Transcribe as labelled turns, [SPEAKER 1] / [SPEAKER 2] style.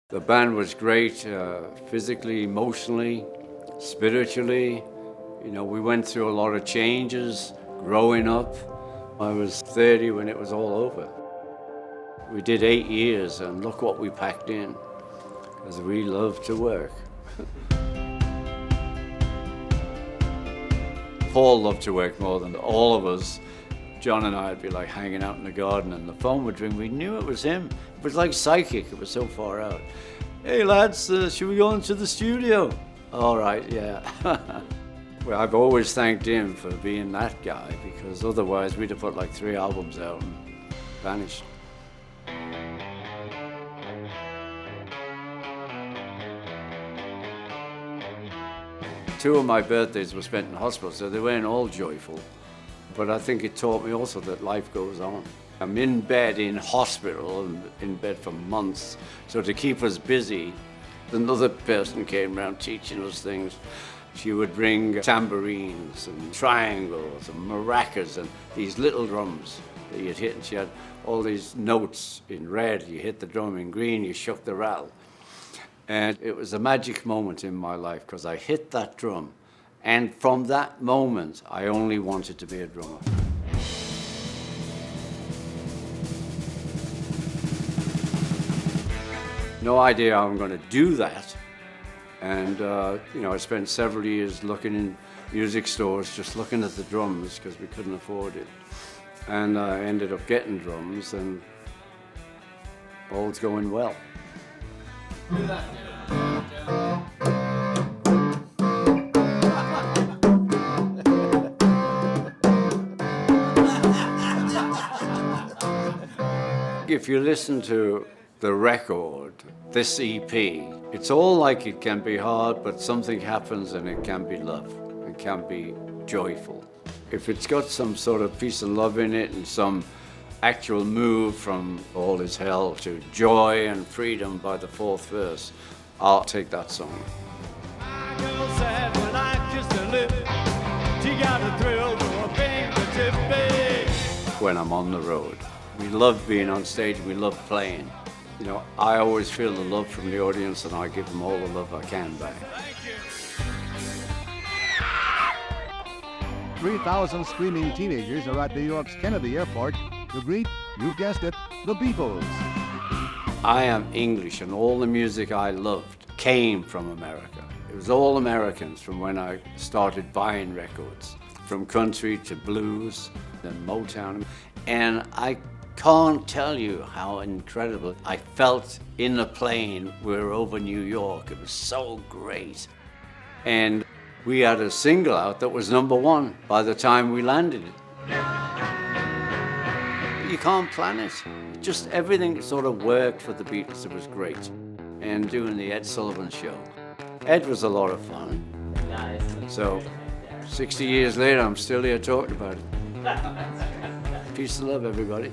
[SPEAKER 1] The band was great, physically, emotionally, spiritually. You know, we went through a lot of changes growing up. I was 30 when it was all over. We did 8 years and look what we packed in, because we love to work. Paul loved to work more than all of us. John and I would be like hanging out in the garden and the phone would ring. We knew it was him. It was like psychic, it was so far out. Hey lads, should we go into the studio? All right, yeah. Well, I've always thanked him for being that guy, because otherwise we'd have put like 3 albums out and vanished. Two of my birthdays were spent in hospital, so they weren't all joyful. But I think it taught me also that life goes on. I'm in bed in hospital, and in bed for months. So to keep us busy, another person came around teaching us things. She would bring tambourines and triangles and maracas and these little drums that you'd hit. And she had all these notes in red. You hit the drum in green, you shook the rattle. And it was a magic moment in my life, because I hit that drum. And from that moment, I only wanted to be a drummer. No idea how I'm going to do that. And, I spent several years looking in music stores, just looking at the drums, because we couldn't afford it. And I ended up getting drums, and all's going well. If you listen to the record, this EP, it's all like it can be hard, but something happens and it can be love. It can be joyful. If it's got some sort of peace and love in it and some actual move from all is hell to joy and freedom by the 4th verse, I'll take that song.
[SPEAKER 2] My girl said when I kissed her lip, she got a thrill from a fingertip, babe.
[SPEAKER 1] When I'm on the road. We love being on stage, we love playing. I always feel the love from the audience, and I give them all the love I can back.
[SPEAKER 3] 3,000 screaming teenagers are at New York's Kennedy Airport to greet, you guessed it, the Beatles.
[SPEAKER 1] I am English, and all the music I loved came from America. It was all Americans from when I started buying records, from country to blues and Motown. And I can't tell you how incredible I felt in the plane. We were over New York. It was so great. And we had a single out that was #1 by the time we landed it. You can't plan it. Just everything sort of worked for the Beatles. It was great. And doing the Ed Sullivan Show. Ed was a lot of fun. So 60 years later, I'm still here talking about it. Peace and love, everybody.